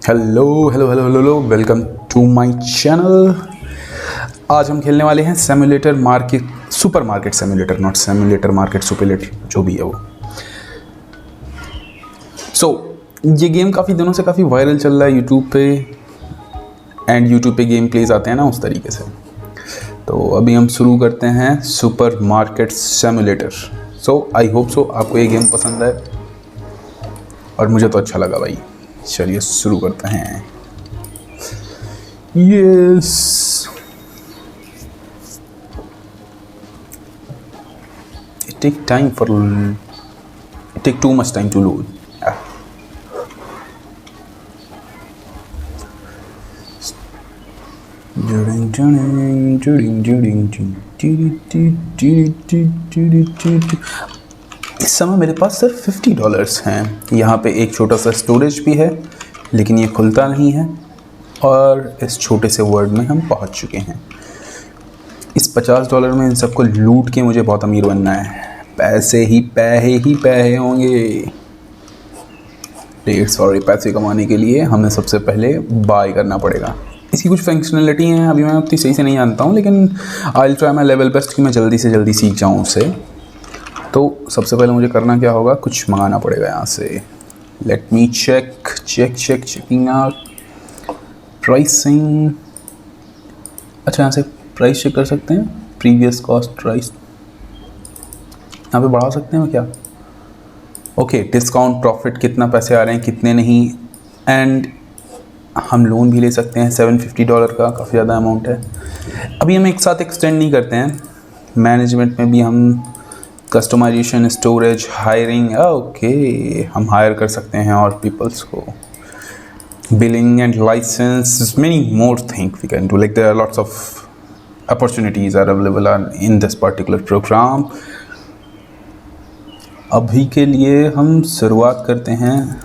Hello hello hello hello hello welcome to my channel. आज हम खेलने वाले हैं simulator market, super market simulator, not simulator market सुपरलेट, जो भी है वो। ये गेम काफ़ी दिनों से काफ़ी वायरल चल रहा है यूट्यूब पे, एंड यूट्यूब पे गेम प्लेज आते हैं ना उस तरीके से। तो अभी हम शुरू करते हैं सुपर मार्केट सिमुलेटर। आई होप सो आपको ये गेम पसंद है, और मुझे तो अच्छा लगा भाई। चलिए शुरू करते हैं। Yes, it take too much time to load. इस समय मेरे पास सिर्फ $50 हैं। यहाँ पे एक छोटा सा स्टोरेज भी है, लेकिन ये खुलता नहीं है, और इस छोटे से वर्ड में हम पहुँच चुके हैं। इस $50 में इन सबको लूट के मुझे बहुत अमीर बनना है। पैसे ही पैसे होंगे। सॉरी, पैसे कमाने के लिए हमें सबसे पहले बाय करना पड़ेगा। इसकी कुछ फंक्शनलिटी हैं, अभी मैं उतनी सही से नहीं जानता हूँ, लेकिन I will try my level best कि मैं जल्दी से जल्दी सीख जाऊँ उसे। तो सबसे पहले मुझे करना क्या होगा, कुछ मंगाना पड़ेगा यहाँ से। Let me checking out pricing. अच्छा, यहाँ से प्राइस चेक कर सकते हैं, प्रीवियस कॉस्ट प्राइस यहाँ पे बढ़ा सकते हैं क्या? ओके, डिस्काउंट, प्रॉफिट, कितना पैसे आ रहे हैं कितने नहीं, एंड हम लोन भी ले सकते हैं $750 का, काफ़ी ज़्यादा अमाउंट है। अभी हम एक साथ एक्सटेंड नहीं करते हैं। मैनेजमेंट में भी हम कस्टमाइजेशन, स्टोरेज, हायरिंग, ओके हम हायर कर सकते हैं और पीपल्स को। Billing and licence, many more thing we can do, like there are lots of opportunities are available in this particular program. अभी के लिए हम शुरुआत करते हैं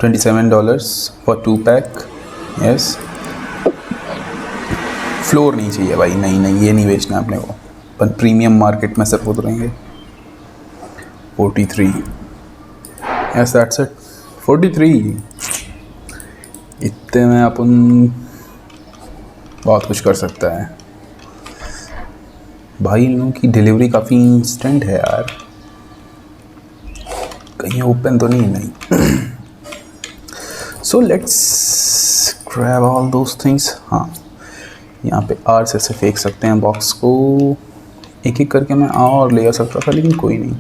$27 फॉर 2 पैक। यस, फ्लोर नहीं चाहिए भाई, नहीं ये नहीं बेचना है अपने को, पर प्रीमियम मार्केट में सिर्फ उतरेंगे। 43, यस दैट्स इट, 43। इतने में अपन बहुत कुछ कर सकता है भाई। इन लोगों की डिलीवरी काफ़ी इंस्टेंट है यार। कहीं ओपन तो नहीं। So let's grab all those things. हाँ, यहाँ पे आर से फेंक सकते हैं बॉक्स को, एक एक करके मैं और ले आ सकता था, लेकिन कोई नहीं।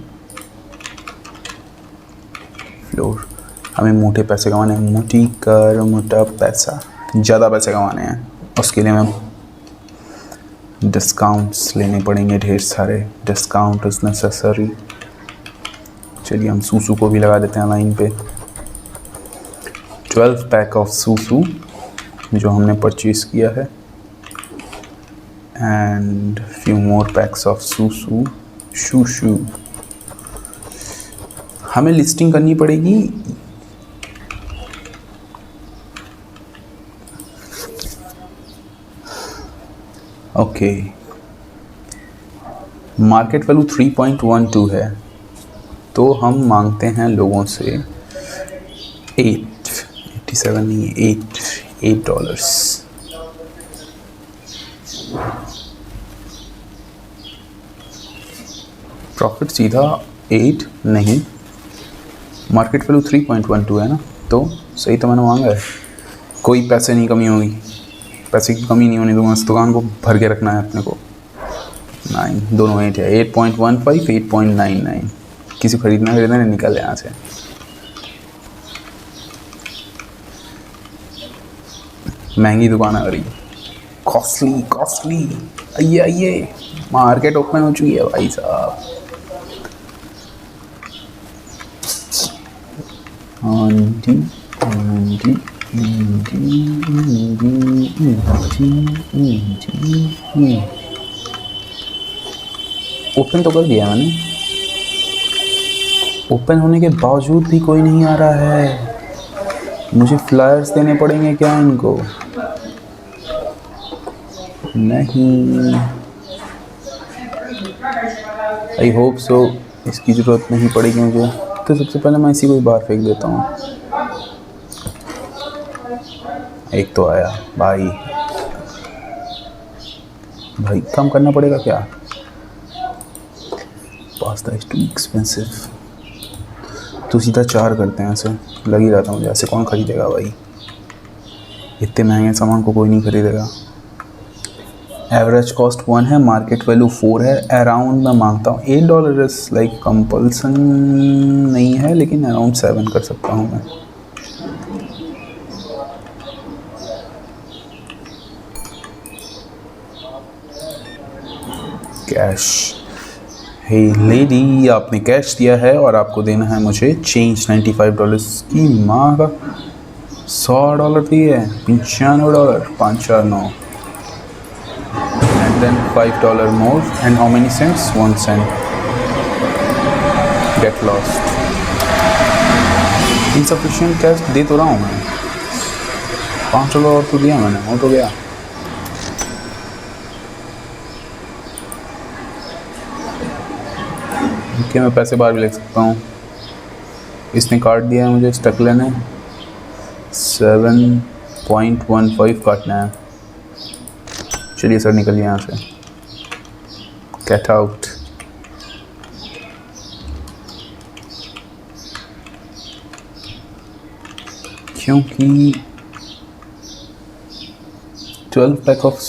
फ्लोर, हमें मोटे पैसे कमाने हैं, मोटा पैसा, ज़्यादा पैसे कमाने हैं। उसके लिए हमें डिस्काउंट्स लेने पड़ेंगे, ढेर सारे डिस्काउंट इज़ नेसेसरी। चलिए हम सूसू को भी लगा देते हैं लाइन पे। 12 पैक ऑफ सूसू जो हमने परचेज़ किया है, and few more packs of सूसू शू। हमें लिस्टिंग करनी पड़ेगी। ओके, मार्केट वैल्यू 3.12 है, तो हम मांगते हैं लोगों से 87 नहीं, $8। प्रॉफिट सीधा 8 नहीं, मार्केट वैल्यू 3.12 है ना, तो सही तो मैंने मांगा है। कोई पैसे नहीं कमी होगी, पैसे की कमी नहीं होनी दूंगा। इस दुकान को भर के रखना है अपने को। 9 दोनों 8 है, 8.15, 8.99। किसी खरीदना नहीं, निकल यहाँ से। महंगी दुकान है रही, कॉस्टली। आइए, मार्केट ओपन हो चुकी है भाई साहब। हाँ जी। ओपन तो कर दिया मैंने, ओपन होने के बावजूद भी कोई नहीं आ रहा है। मुझे फ्लायर्स देने पड़ेंगे क्या इनको? नहीं, आई होप सो इसकी ज़रूरत नहीं पड़ेगी मुझे। तो सबसे पहले मैं इसी को ही बाहर फेंक देता हूँ। एक तो आया भाई, भाई कम करना पड़ेगा क्या? Pasta is too expensive. तो सीधा 4 करते हैं, ऐसे लग ही रहा था मुझे, ऐसे कौन खरीदेगा भाई, इतने महंगे सामान को कोई नहीं खरीदेगा। एवरेज कॉस्ट 1 है, मार्केट वैल्यू 4 है, अराउंड मैं मांगता हूँ $8 इज लाइक कंपल्सन नहीं है, लेकिन अराउंड 7 कर सकता हूँ मैं। कैश, हे लेडी आपने कैश दिया है और आपको देना है मुझे चेंज $95 की माँ का। $100 दिए, $95, 5 4 9, and then $5 more, and how many cents? 1 cent. Get lost. Insufficient cash दे तो रहा हूँ मैं, $5 और तो दिया मैंने, हो तो गया। कि मैं पैसे बाहर भी ले सकता हूँ। इसने काट दिया है मुझे, स्टक लेने 7.15 काटना है। चलिए सर निकलिए यहाँ से, गेट आउट। क्योंकि 12 पैक ऑफ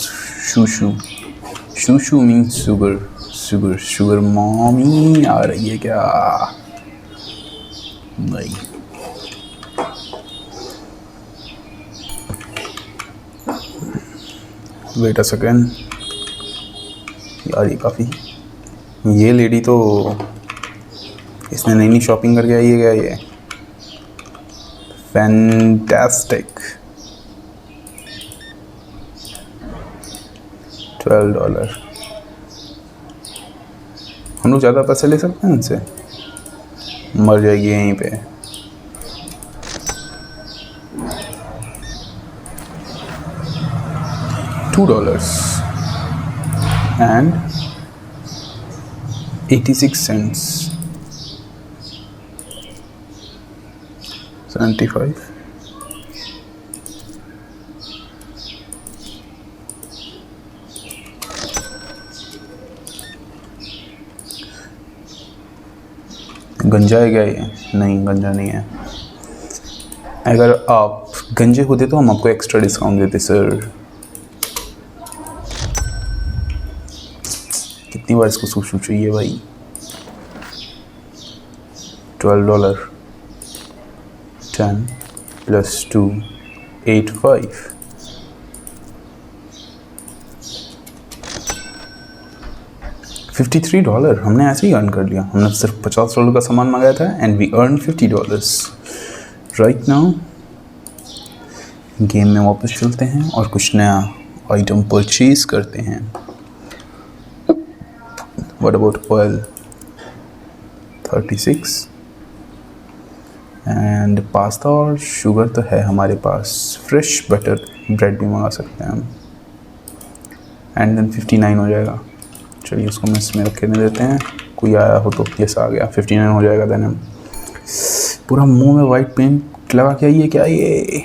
शूशू मीन्स शुगर मॉमी आ रही है क्या? नहीं, वेट अ सेकेंड यार, ये काफ़ी, ये लेडी तो इसने नई नई शॉपिंग करके आई है क्या? ये फैंटास्टिक। $12। हम लोग ज़्यादा पैसे ले सकते हैं इनसे? मर जाएगी यहीं पे। $2 and 86 cents, 75। गंजा है क्या ये? नहीं, गंजा नहीं है। अगर आप गंजे होते तो हम आपको एक्स्ट्रा डिस्काउंट देते सर। कितनी बार इसको सूचू चाहिए भाई? $12, 10 + 2 8 5। $53 हमने ऐसे ही अर्न कर लिया। हमने सिर्फ $50 का सामान मंगाया था and we earn $50 right now. Game में वापस चलते हैं और कुछ नया आइटम परचेज करते हैं। What about oil? 36 and pasta और शुगर तो है हमारे पास। फ्रेश बटर ब्रेड भी मंगा सकते हैं हम। एंड देन 59 हो जाएगा। चलिए उसको मैं इसमें रखने देते हैं, कोई आया हो तो। यस आ गया, 59 हो जाएगा। देन हम पूरा मुंह में वाइट पेंट लगा के आइए। क्या ये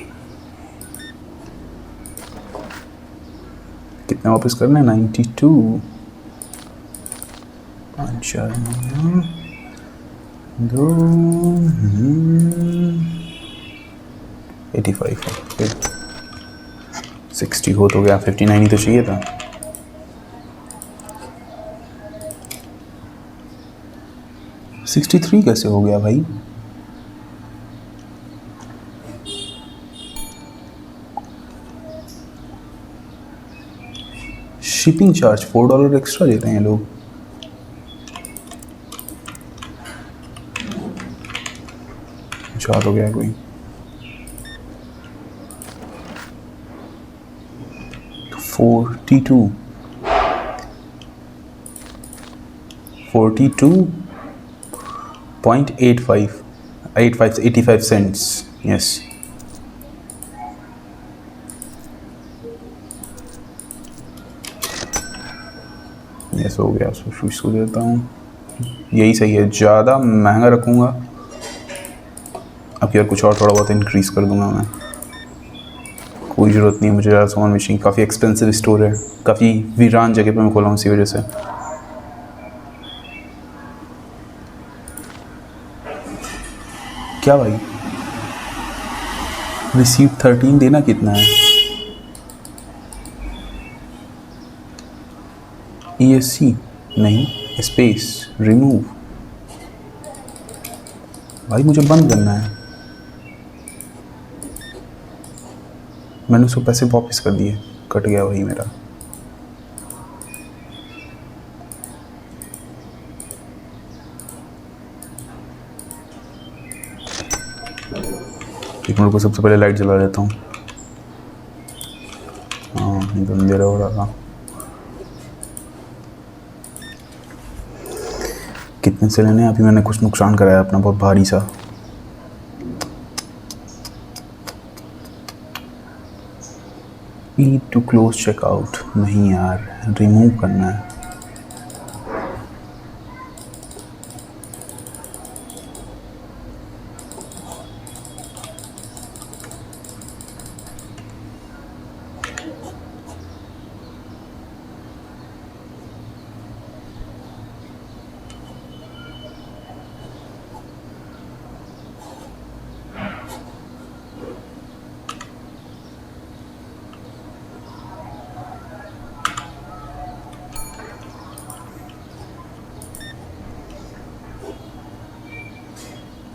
कितना वापस करना है? 92। 5 4 2 85 60 हो तो गया। 59 ही तो चाहिए था। $63 कैसे हो गया भाई? शिपिंग चार्ज $4 एक्स्ट्रा लेते हैं लोग। चार हो गया कोई। 42 85 cents। यस यस हो गया। इसको देता हूँ, यही सही है। ज़्यादा महंगा रखूँगा अब यार, कुछ और थोड़ा बहुत इंक्रीज़ कर दूँगा मैं। कोई ज़रूरत नहीं है मुझे ज़्यादा सामान बेचने की, काफ़ी एक्सपेंसिव स्टोर है, काफ़ी वीरान जगह पे मैं खोला हूँ इसी वजह से। क्या भाई, रिसीव 13 देना कितना है? ESC नहीं, स्पेस रिमूव। भाई मुझे बंद करना है, मैंने उसको पैसे वापस कर दिए, कट गया वही मेरा। एक मिनट को सबसे पहले लाइट जला लेता हूँ। हाँ एकदम अंधेरा हो रहा था। कितने से लेने? अभी मैंने कुछ नुकसान कराया अपना बहुत भारी सा। नीड टू क्लोज चेकआउट, नहीं यार, रिमूव करना है।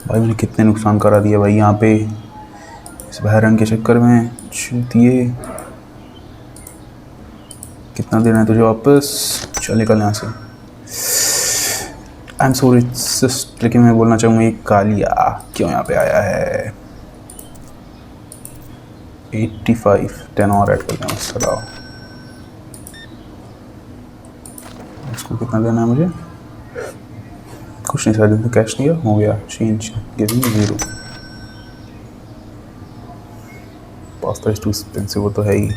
भाई मैंने कितने नुकसान करा दिया भाई यहाँ पे इस बहरन के चक्कर में। दिए कितना देना है तुझे वापस? चल निकल यहाँ से। आई एम सॉरी सिस्ट, लेकिन मैं बोलना चाहूँगा ये कालिया क्यों यहाँ पे आया है। 85 10 और ऐड कर दें उससे। चलाओ, इसको कितना देना है मुझे? कुछ नहीं सर, कैश दिया हो गया। Change giving 0। Pasta is too expensive, वो तो है ही,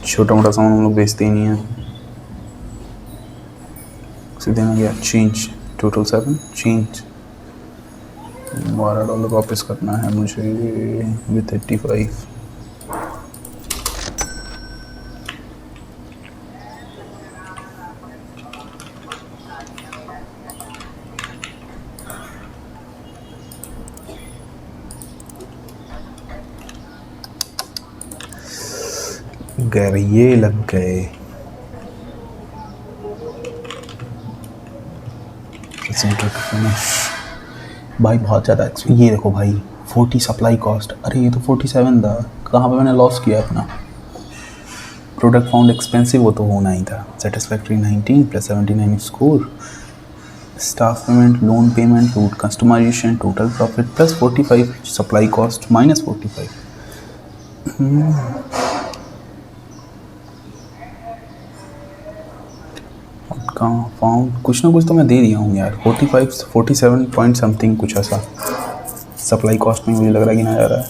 छोटा मोटा सामान हम लोग बेचते ही नहीं है। उसे देना गया चेंज टोटल 7। चेंज $12 वापस करना है मुझे विथ 85। ये लग गए। भाई बहुत ज़्यादा। ये देखो भाई 40 सप्लाई कॉस्ट, अरे ये तो 47 था, कहाँ पे मैंने लॉस किया अपना। प्रोडक्ट फाउंड एक्सपेंसिव, वो तो होना ही था। Satisfactory 19 + 79 score. Staff payment, loan payment, route customisation, total profit +45, supply cost -45। कहाँ फाउंड, कुछ ना कुछ तो मैं दे दिया हूँ यार। 45 47 पॉइंट समथिंग कुछ ऐसा सप्लाई कॉस्ट में मुझे लग रहा है कि ना जा रहा है।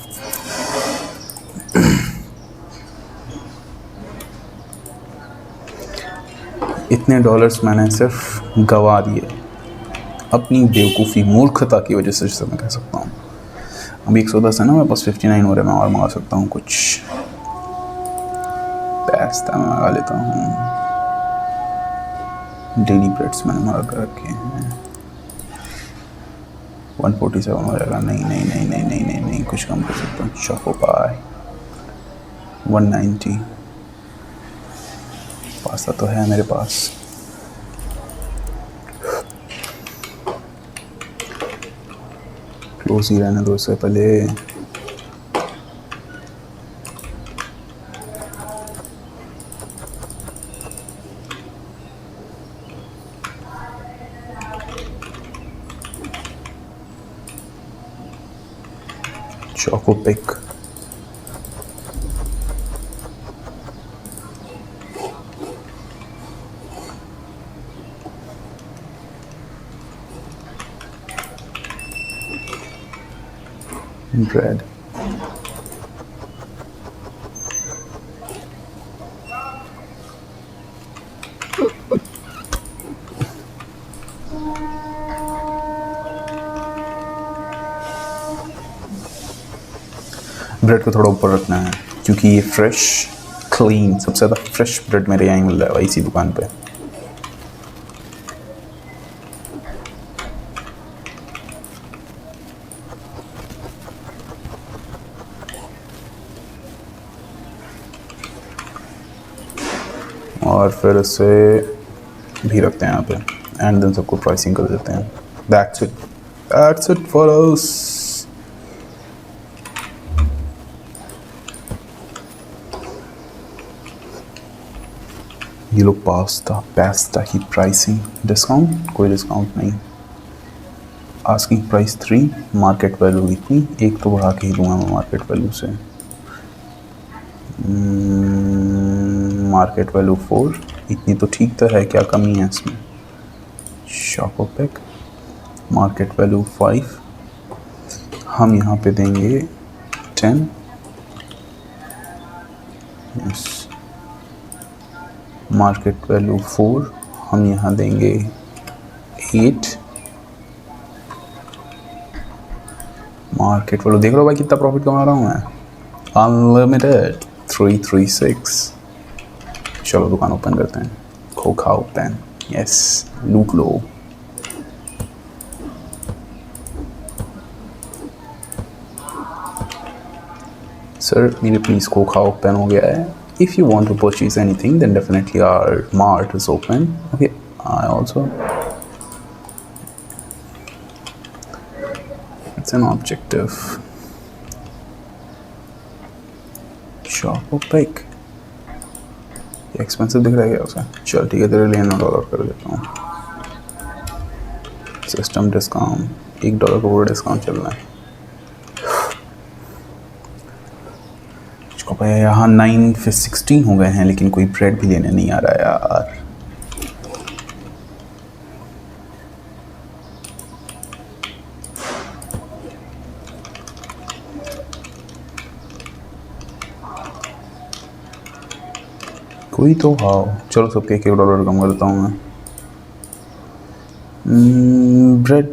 इतने डॉलर्स मैंने सिर्फ गवा दिए अपनी बेवकूफ़ी मूर्खता की वजह से, जिसे मैं कह सकता हूँ। अभी 110 है ना मेरे पास, 59 हो रहे हैं। मैं और मंगा सकता हूँ कुछ पास्ता मैं मंगा लेता हूँ। डेली ब्रेड्स मैंने मंगा कर रखे हैं। 147 हो जाएगा। नहीं नहीं नहीं नहीं नहीं नहीं नहीं, कुछ कम कर सकता हूँ। चोको पाई 190। पास्ता तो है मेरे पास। क्लोज ही रहने दो इससे पहले। चोको पिक, ब्रेड, ब्रेड को थोड़ा ऊपर रखना है। क्योंकि ये फ्रेश क्लीन सबसे ज़्यादा फ्रेश ब्रेड मेरे यहाँ ही मिल रहा है भाई इसी दुकान पे। और फिर इसे भी रखते हैं यहाँ पे एंड देन सबको प्राइसिंग कर देते हैं। That's it for us। ये लोग पास्ता की प्राइसिंग डिस्काउंट, कोई डिस्काउंट नहीं। आस्किंग प्राइस 3, मार्केट वैल्यू इतनी, एक तो बढ़ा के ही दूंगा मैं मार्केट वैल्यू से। मार्केट वैल्यू 4, इतनी तो ठीक तो है, क्या कमी है इसमें। शॉको पैक मार्केट वैल्यू 5, हम यहाँ पे देंगे 10। यस, मार्केट वैल्यू 4 हम यहाँ देंगे 8। मार्केट वैल्यू देख रहे हो भाई कितना प्रॉफिट कमा रहा हूँ मैं, अनलिमिटेड 336। चलो दुकान ओपन करते हैं, खोखा ओपन, यस लूट लो। सर मेरे प्लीज़ खोखा ओपन हो गया है। If you want to purchase anything then definitely our mart is open। Okay, I also, it's an objective shop pick। Expensive दिख रहा है क्या उसे, चल ठीक है तेरे लिए $9 कर देता हूँ। सिस्टम डिस्काउंट $1 का पूरा डिस्काउंट चल रहा है। इसको भाई यहाँ 9:16 हो गए हैं लेकिन कोई ब्रेड भी लेने नहीं आ रहा है यार। कोई तो हाँ, चलो सबके $1 कम करता हूँ मैं। Bread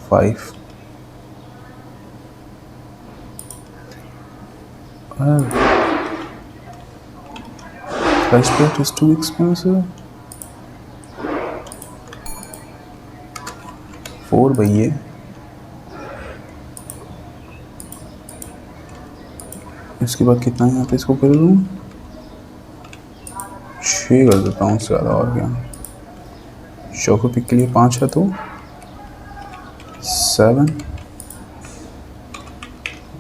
5, price plate is too expensive। 4 भैया, इसके बाद कितना है यहाँ पे, इसको कर दूँ 6 कर देता हूँ, उससे ज़्यादा और क्या। शॉको पिक के लिए 5 है तो 7।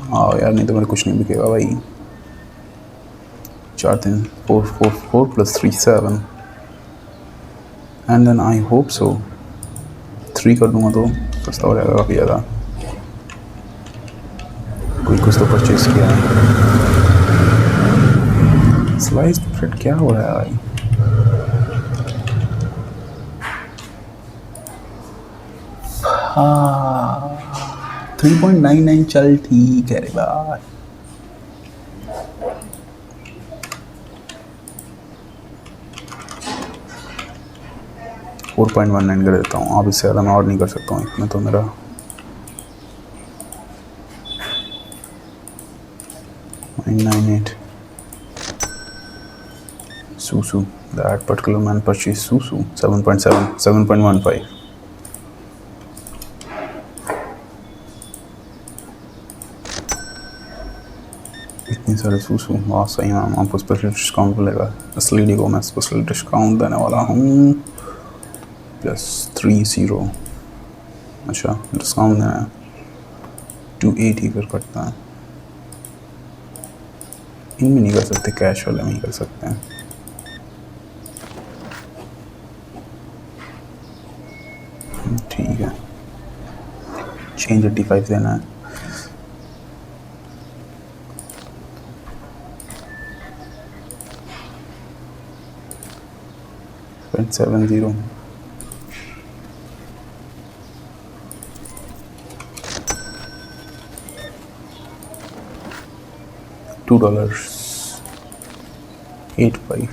हाँ यार नहीं तो मेरे कुछ नहीं बिकेगा भाई। 4 3 4 4 4 + 3 7 and then I hope so 3 कर दूँगा तो सस्ता हो जाएगा काफ़ी ज़्यादा। कोई कुछ तो परचेज किया है। स्लाइस ब्रेड क्या हो रहा है भाई। हाँ 3.99 चल ठीक है रे भाई। $4.19 कर देता हूँ, अब इससे ज़्यादा मैं और नहीं कर सकता हूँ, इतना तो मेरा $998। Susu, that particular man purchased Susu 7.15। इतने सारे सूसू, वाह सही मैम, आपको स्पेशल डिस्काउंट मिलेगा। इस लेडी को मैं स्पेशल डिस्काउंट देने वाला हूँ +30। अच्छा डिस्काउंट देना है 280 फिर कटता है। इनमें नहीं कर सकते, कैश वाले में ही कर सकते हैं। ठीक है, चेंज 85 देना है। $0.70 $2.85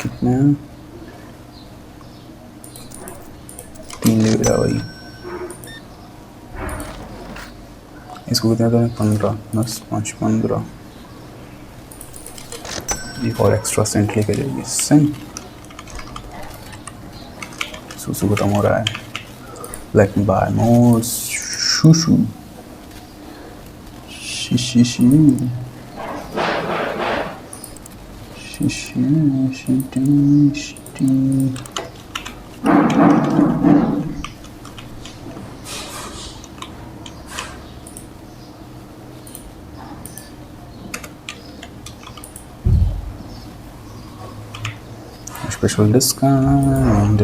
कितने हैं, 3 ले गया भाई। इसको कितने दें? 15, 10, 5, 15। एक और एक्स्ट्रा सेंट लेके जाइए। सेंट सुसु खत्म हो रहा है। लेट मी बाय मोर शुशु शिशी special discount.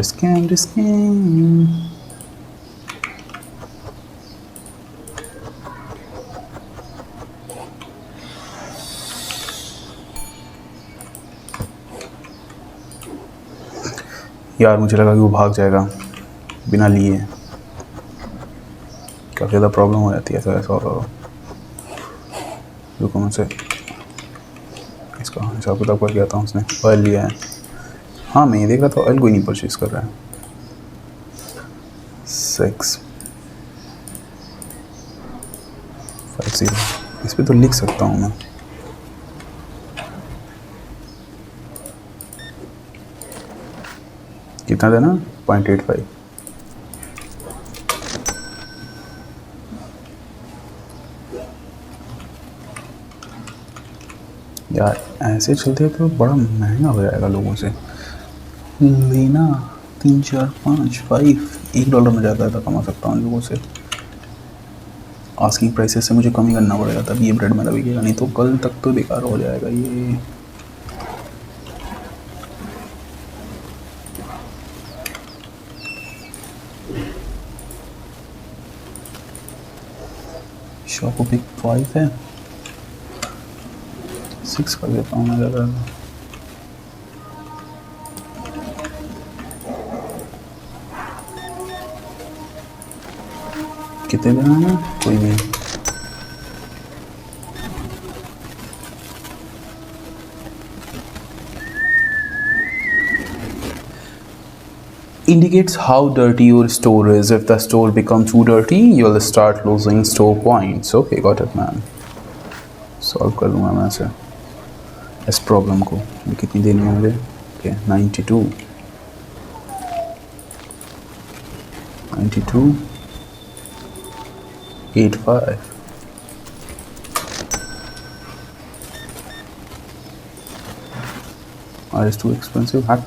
यार मुझे लगा कि वो भाग जाएगा बिना लिए। काफ़ी ज़्यादा प्रॉब्लम हो जाती है ऐसा होगा। रुको मुझसे इसका हिसाब किताब करके आता हूँ। उसने ऑयल लिया है। हाँ मैं ये देख रहा था ऑयल कोई नहीं परचेज़ कर रहा है। 650 इस पर तो लिख सकता हूँ मैं। कितना देना? 0.85। यार ऐसे चलते तो बड़ा महंगा हो जाएगा लोगों से लेना। 3, 4, 5, 5 $1 में ज़्यादा कमा सकता हूँ लोगों से। आस्किंग प्राइसेस से मुझे कम ही करना पड़ेगा तब ये ब्रेड मेरा बिकेगा, नहीं तो कल तक तो बेकार हो जाएगा ये। शॉप पिक 5 है, 6 कर देता हूँ मैं ज़्यादा। कितने देना है? कोई नहीं। Indicates how dirty your store is. If the store becomes too dirty, you'll start losing store points. Okay, got it, man. Solve कर लूँगा मैं इसे इस प्रॉब्लम को। कितनी देनी है मुझे? Okay, 92, 85। और इट्स टू एक्सपेंसिव। हट,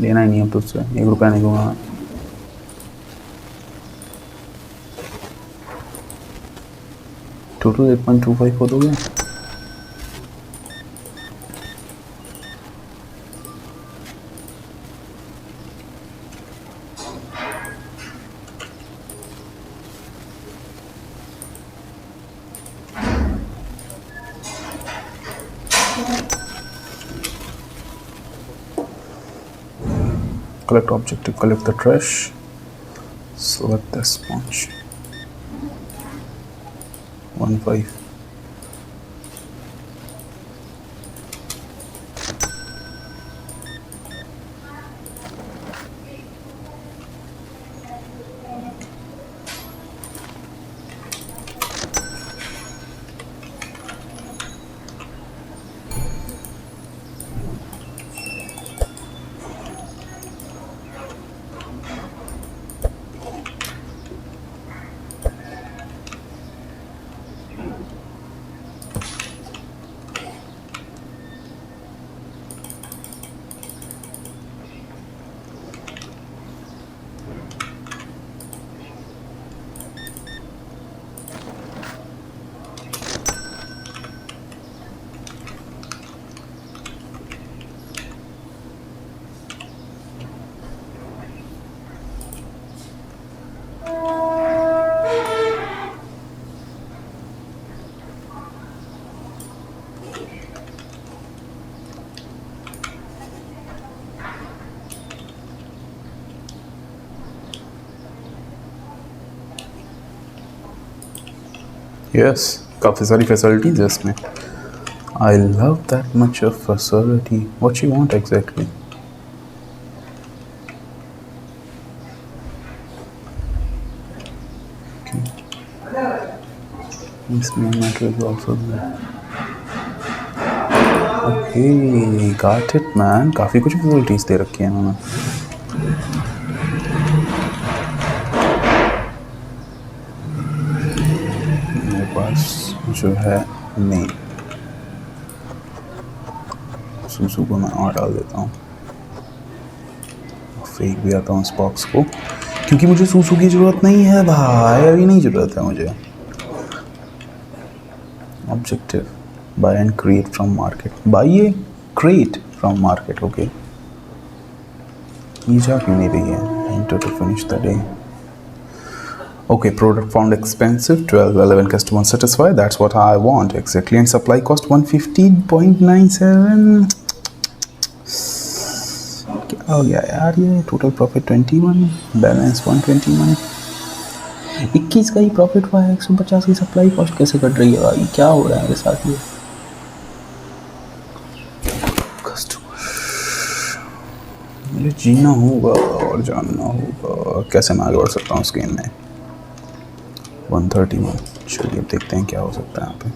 लेना ही नहीं अब तुझसे। 1 रुपया नहीं दूँगा। टोटल 8.25 हो दोगे? Collect objective, collect the trash, select the sponge. 15। Yes, काफ़ी सारी फैसिलिटीज है इसमें। I love that much of facility. What you want exactly? इसमें metric also okay got it man, काफ़ी कुछ फैसिलिटीज़ दे रखी है इन्होंने। मेरे पास जो है नेम सूसू को मैं और डाल देता हूँ, फेक भी आता हूँ इस बॉक्स को, क्योंकि मुझे सूसू की ज़रूरत नहीं है भाई, अभी नहीं ज़रूरत है मुझे। Objective buy and create from market, buy ये क्रिएट फ्रॉम मार्केट, ओके ये जा क्यों नहीं रही है, enter to finish the day. Okay, product found expensive, 12, 11 customers satisfied, that's what I want exactly, and supply cost 115.97। क्या हो गया यार, ये टोटल प्रॉफिट 21, बैलेंस 121, 21 का ही प्रॉफिट हुआ है, 150 की सप्लाई कॉस्ट कैसे कट रही है भाई, क्या हो रहा है मेरे साथ ये। मुझे जीना होगा और जानना होगा कैसे मैं आगे बढ़ सकता हूँ इस गेम में। 131, चलिए अब देखते हैं क्या हो सकता है यहाँ पे।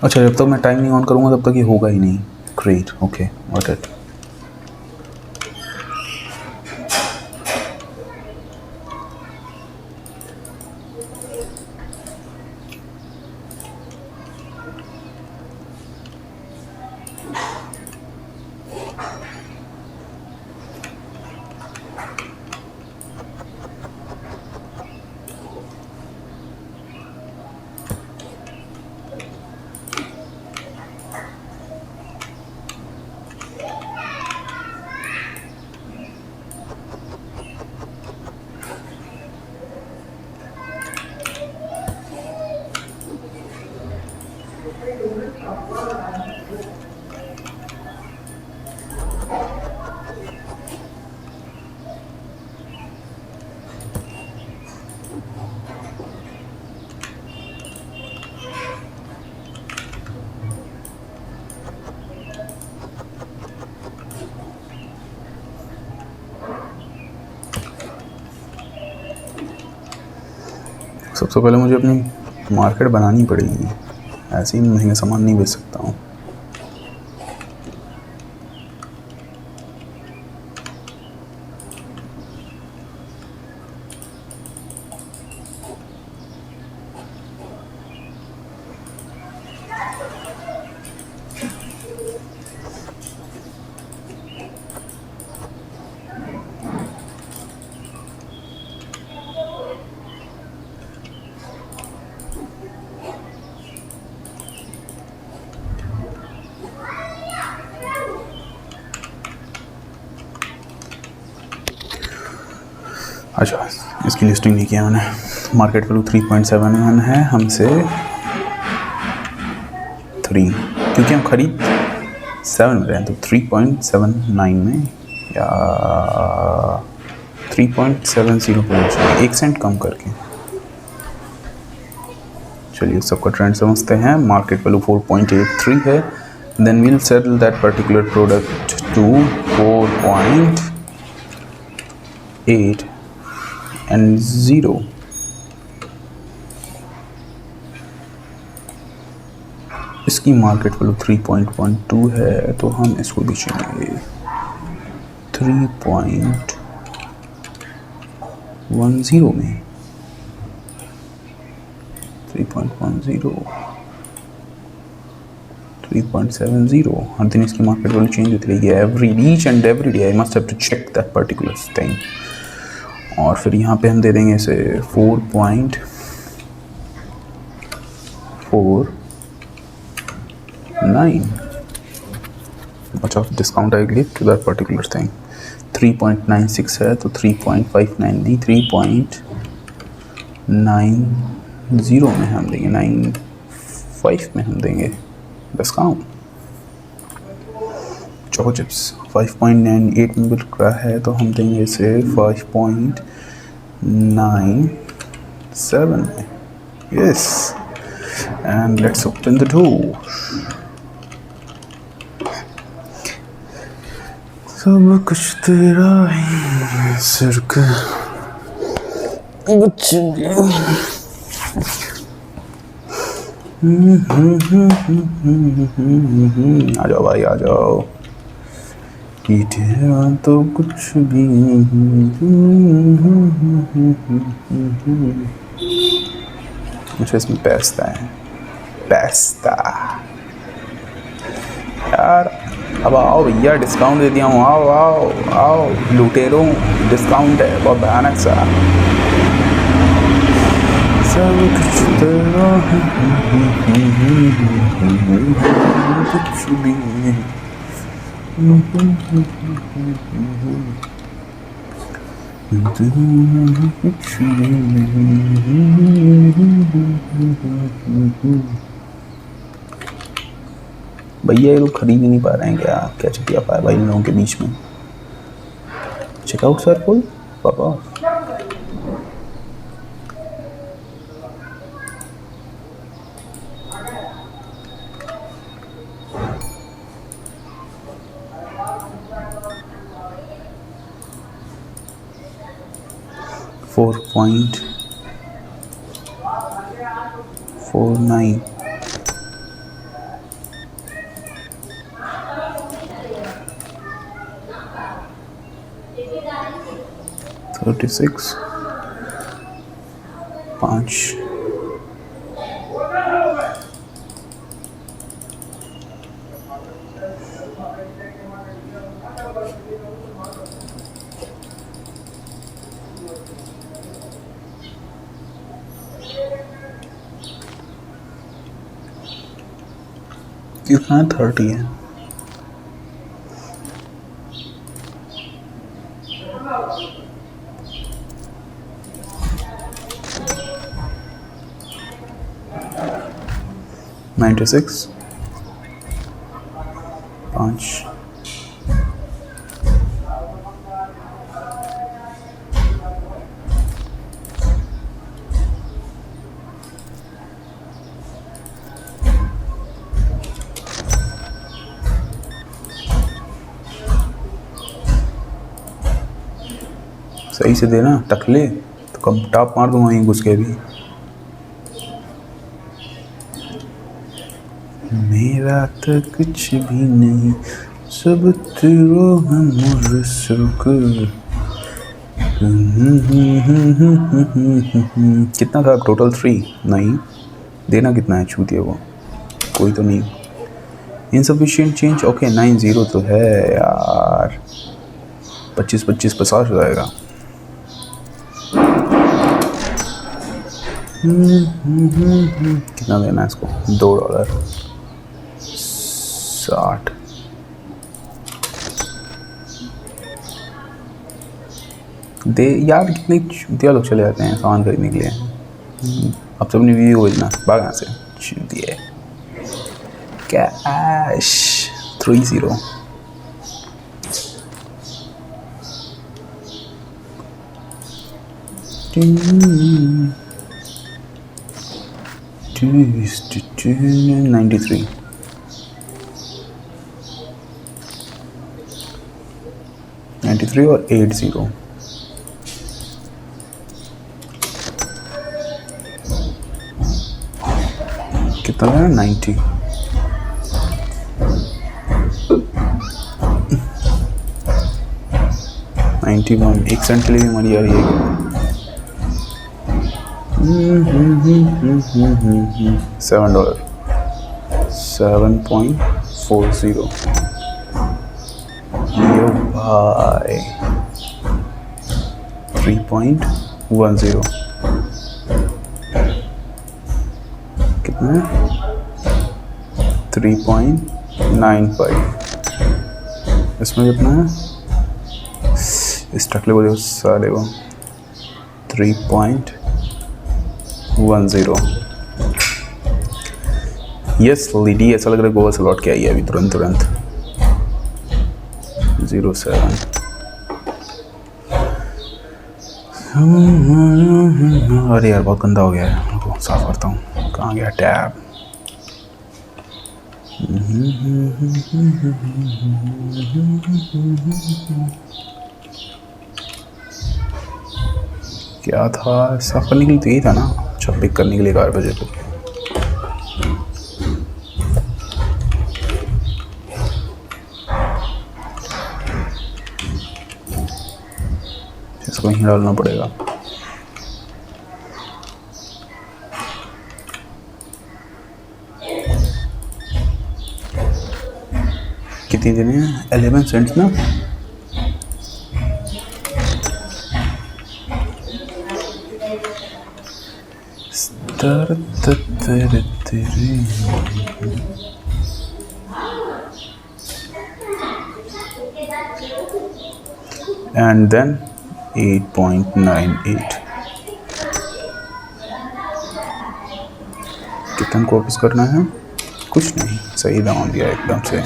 अच्छा, जब तक मैं टाइम नहीं ऑन करूँगा तब तक ये होगा ही नहीं। Great, okay got it. सबसे पहले मुझे अपनी मार्केट बनानी पड़ेगी, ऐसे ही महंगे सामान नहीं बेच सकता हूँ। अच्छा, इसकी लिस्टिंग नहीं किया मैंने। मार्केट वैल्यू 3.71 है, हमसे 3, क्योंकि हम खरीद 7 में रहे हैं, तो 3.79 में या 3.70 पे 1 सेंट कम करके। चलिए सबका ट्रेंड समझते हैं। मार्केट वैल्यू 4.83 है, then we'll settle that particular product to 4.8 and 0। इसकी मार्केट वैल्यू 3.12 है, तो हम इसको भी चलेंगे 3.10 में। 3.10, 3.70, हर दिन इसकी मार्केट वैल्यू चेंज होती रहेगी। Each and every day I must have to check that particular thing. और फिर यहाँ पे हम दे देंगे इसे 4.49. much of discount I give to that particular thing. 3.96 है तो 3.59 नहीं 3.90 में हम देंगे 95 में हम देंगे डिस्काउंट. चोको चिप्स 5.98 में बिक रहा है तो हम देंगे इसे 5.97 में. Yes and let's open the door. सब कुछ तेरा ही सिर का कुछ आ जाओ भाई आ जाओ कि तेरा तो कुछ भी मुझे इसमें पैस्ता है पैस्ता यार. अब आओ भैया डिस्काउंट दे दिया हूँ. आओ आओ आओ लुटेरो डिस्काउंट है बहुत भयानक सा. सब कुछ तेरा कुछ भी भैया ये लोग खरीद ही नहीं पा रहे हैं. क्या चक्कर पाया भाई इन लोगों के बीच में. चेकआउट सर कोई पापा 4.49 36 5 कितना 30 है. $96 5 सही से देना टकले तो कब टॉप मार दूंगा यहीं घुस के भी. मेरा तो कुछ भी नहीं सब तेरा है सुख. कितना था टोटल 3 नहीं देना कितना है छूतिए वो कोई तो नहीं. इनसफिशिएंट चेंज ओके 90 तो है यार 25 50 हो जाएगा. कितना देना है इसको $2.60 दे यार. कितने दिया लोग चले जाते हैं सामान खरीदने के लिए. अब तो अपनी वीडियो को इतना भाग यहाँ से दिए कैश 30 93 93 और 80 कितना है 90 91 1 सेंट के लिए हमारी आ रही है. $7 7.40 यो भाई 3.10 कितना है 3.95, इसमें कितना है इस टकले को सारे को 3.10। यस लीडी, ऐसा लग रहा है गोवा से लौट के आई है अभी तुरंत 07। अरे यार बहुत गंदा हो गया है, उनको साफ करता हूँ। कहाँ गया टैब? क्या था साफ करने के लिए? तो यही था ना, अच्छा पिक करने के लिए 11 बजे पे। इसको यहीं डालना पड़ेगा। कितनी देने हैं? 11 सेंट्स ना। and then 8.98। कितना को वापस करना है? कुछ नहीं, सही दाम दिया एकदम से।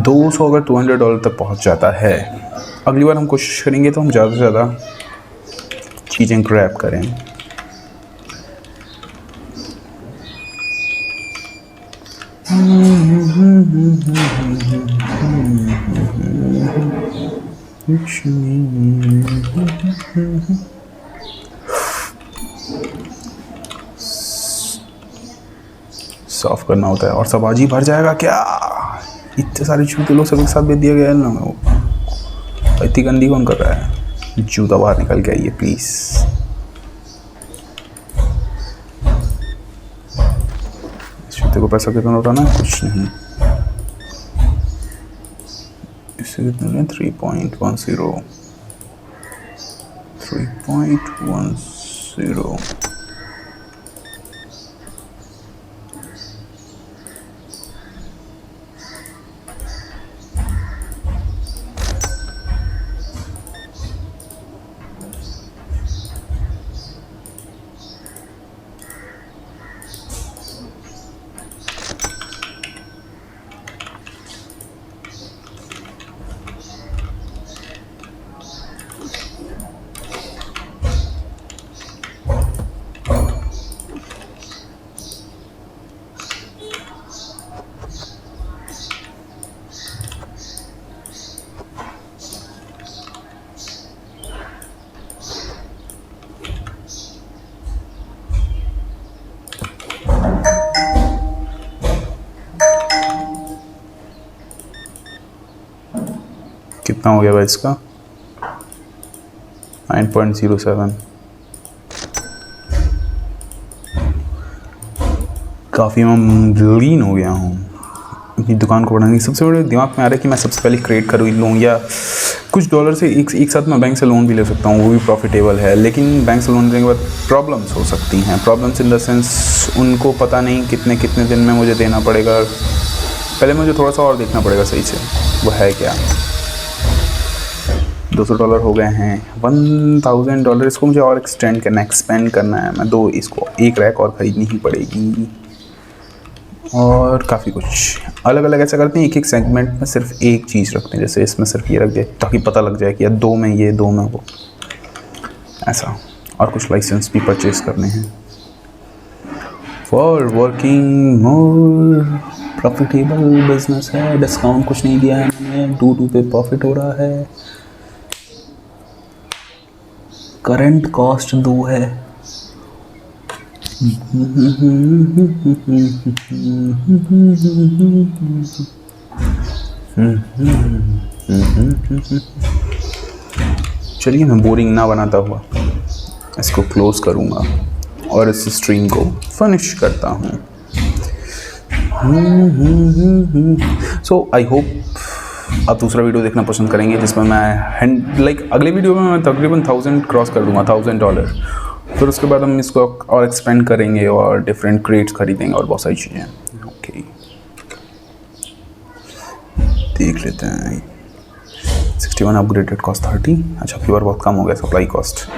200 अगर $200 तक पहुंच जाता है, अगली बार हम कोशिश करेंगे तो हम ज़्यादा से ज़्यादा चीज़ें ग्रैब करें। साफ करना होता है और सब आज ही भर जाएगा क्या? इतने सारे जूते लोग सब एक साथ भेज दिया गया है ना। इतनी गंदी कौन कर रहा है? जूता बाहर निकल के आइए प्लीज। जूते को पैसा कितना उठाना है? कुछ नहीं। इससे कितना है? 3.10। 3.10। कितना हो गया भाई इसका? 9.07। काफ़ी मैं लीन हो गया हूँ अपनी दुकान को बढ़ाने की। सबसे बड़े दिमाग में आ रहा है कि मैं सबसे पहले क्रेडिट खरीद लूँ या कुछ डॉलर से एक साथ मैं बैंक से लोन भी ले सकता हूँ, वो भी प्रॉफिटेबल है। लेकिन बैंक से लोन लेने के बाद प्रॉब्लम्स हो सकती हैं। प्रॉब्लम्स इन द सेंस उनको पता नहीं कितने कितने दिन में मुझे देना पड़ेगा। पहले मुझे थोड़ा सा और देखना पड़ेगा सही से वो है क्या। $200 हो गए हैं। $1000 इसको मुझे और एक्सपेंड करना है। मैं इसको एक रैक और ख़रीदनी ही पड़ेगी और काफ़ी कुछ अलग अलग ऐसा करते हैं। एक सेगमेंट में सिर्फ एक चीज़ रखते हैं, जैसे इसमें सिर्फ ये रख दे ताकि पता लग जाए कि यार 2 में ये 2 में वो ऐसा। और कुछ लाइसेंस भी परचेज करने हैं for working more profitable business है। डिस्काउंट कुछ नहीं दिया है मैंने, 2 पे प्रॉफिट हो रहा है। करंट कॉस्ट 2 है। चलिए मैं बोरिंग ना बनाता हुआ इसको क्लोज करूँगा और इस स्ट्रीम को फिनिश करता हूँ। सो आई होप आप दूसरा वीडियो देखना पसंद करेंगे जिसमें मैं अगले वीडियो में मैं तकरीबन 1000 क्रॉस कर दूंगा, $1000। फिर उसके बाद हम इसको और एक्सपेंड करेंगे और डिफरेंट क्रेट्स खरीदेंगे और बहुत सारी चीज़ें। ओके, देख लेते हैं। 61 अपग्रेडेड कॉस्ट 30। अच्छा, प्योर बहुत कम हो गया सप्लाई कॉस्ट।